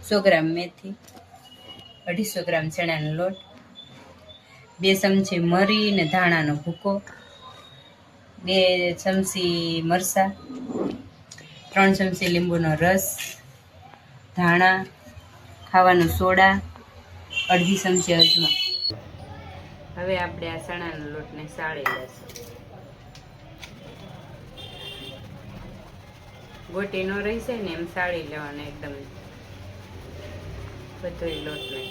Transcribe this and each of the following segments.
100 ગ્રામ મેથી, 250 ગ્રામ ચણાનો લોટ, 2 ચમચી મરી ને ધાણાનો ભૂકો, 2 ચમચી મરચાં, 3 ચમચી લીંબુનો રસ, ધાણા, ખાવાનો સોડા, 1/2 ચમચી અજમો. હવે આપણે આ ચણાના લોટને સાળી લઈશું. ગોટી ન રહી જાય ને એમ સાળી લેવાનો એકદમ બધો લોટને.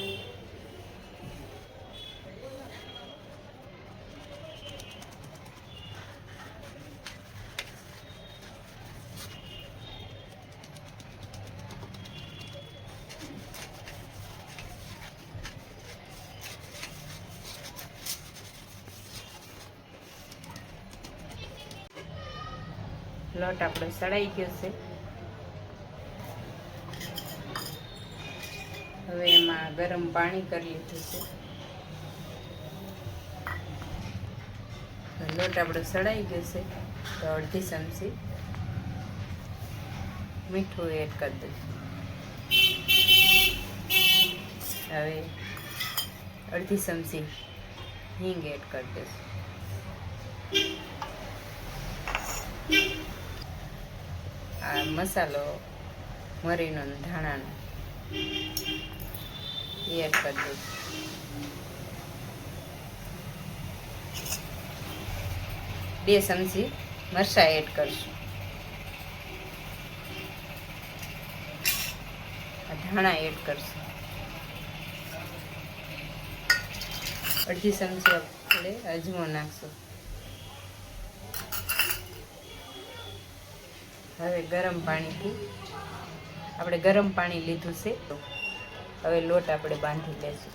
લોટ આપણો સળાઈ ગયો છે. હવે એમાં ગરમ પાણી કરી લીધું છે. લોટ આપણો સળાઈ ગયો છે તો 1/2 ચમચી મીઠું એડ કરી દઈશું. હવે 1/2 ચમચી હિંગ એડ કરી દઈશું. આ મસાલો મરીનો ધાણાનો એડ કરી દઈશું. 2 ચમચી મરચાં એડ કરશું. ધાણા એડ કરશું. 1/2 ચમચી આપણે અજમો નાખશું. હવે ગરમ પાણીથી આપણે ગરમ પાણી લીધું છે. હવે લોટ આપણે બાંધી લઈશું.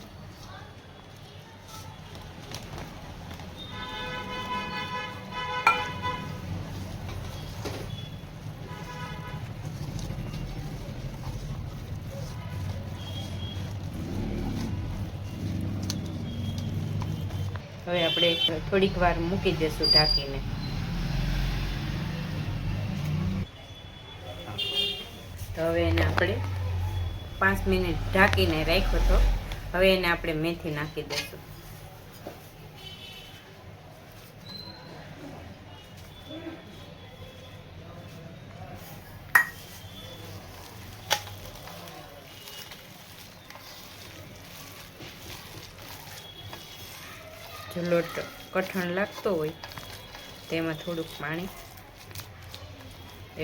હવે આપણે થોડીક વાર મૂકી દઈશું ઢાંકીને. તો હવે એને આપણે 5 મિનિટ ઢાંકીને રાખ્યો તો હવે એને આપણે મેથી નાખી દઈશું. જો લોટ કઠણ લાગતો હોય તેમાં થોડુંક પાણી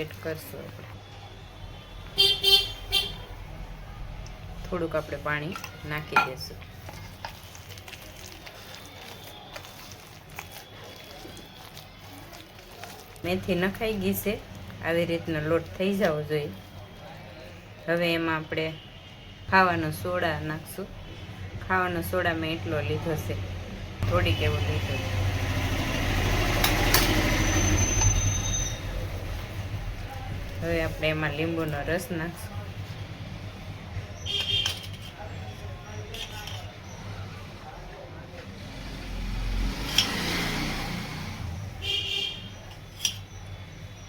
એડ કરશું. આપણે થોડુંક આપણે પાણી નાખી દઈશું. મેથી નખાઈ ગઈ છે. આવી રીતનો લોટ થઈ જવો જોઈએ. હવે એમાં આપણે ખાવાનો સોડા નાખશું. ખાવાનો સોડા મેં એટલો લીધો છે, થોડીક એવો લીધો છે. હવે આપણે એમાં લીંબુનો રસ નાખશું.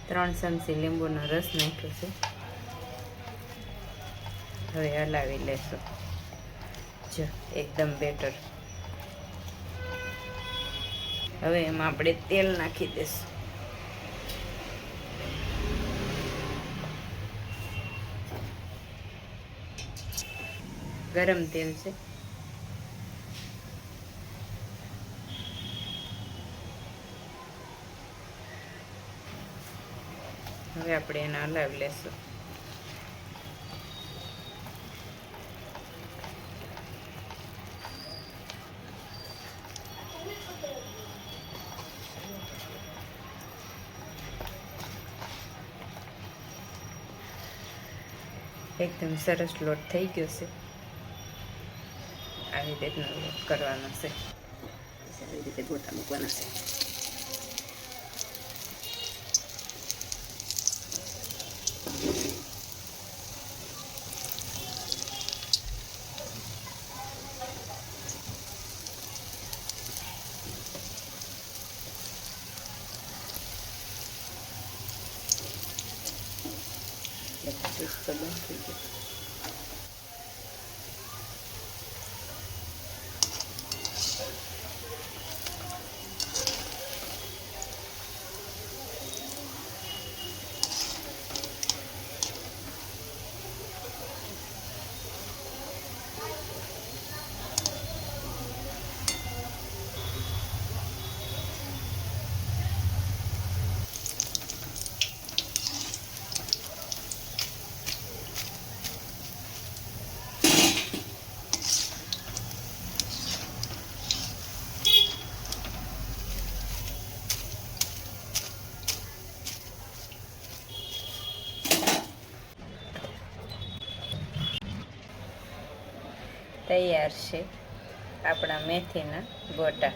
ત્રણ ચમચી લીંબુનો રસ નાખ્યો છે. હવે હલાવી લેશું. જો એકદમ બેટર. હવે એમાં આપણે તેલ નાખી દઈશું. ગરમ તેલ છે. હવે આપણે એને હલાવી લેશું. એકદમ સરસ લોટ થઈ ગયો છે. આવી રીતનો લોટ કરવાનો છે. આવી રીતે ગોટા મૂકવાના છે. તૈયાર છે આપણા મેથીના ગોટા.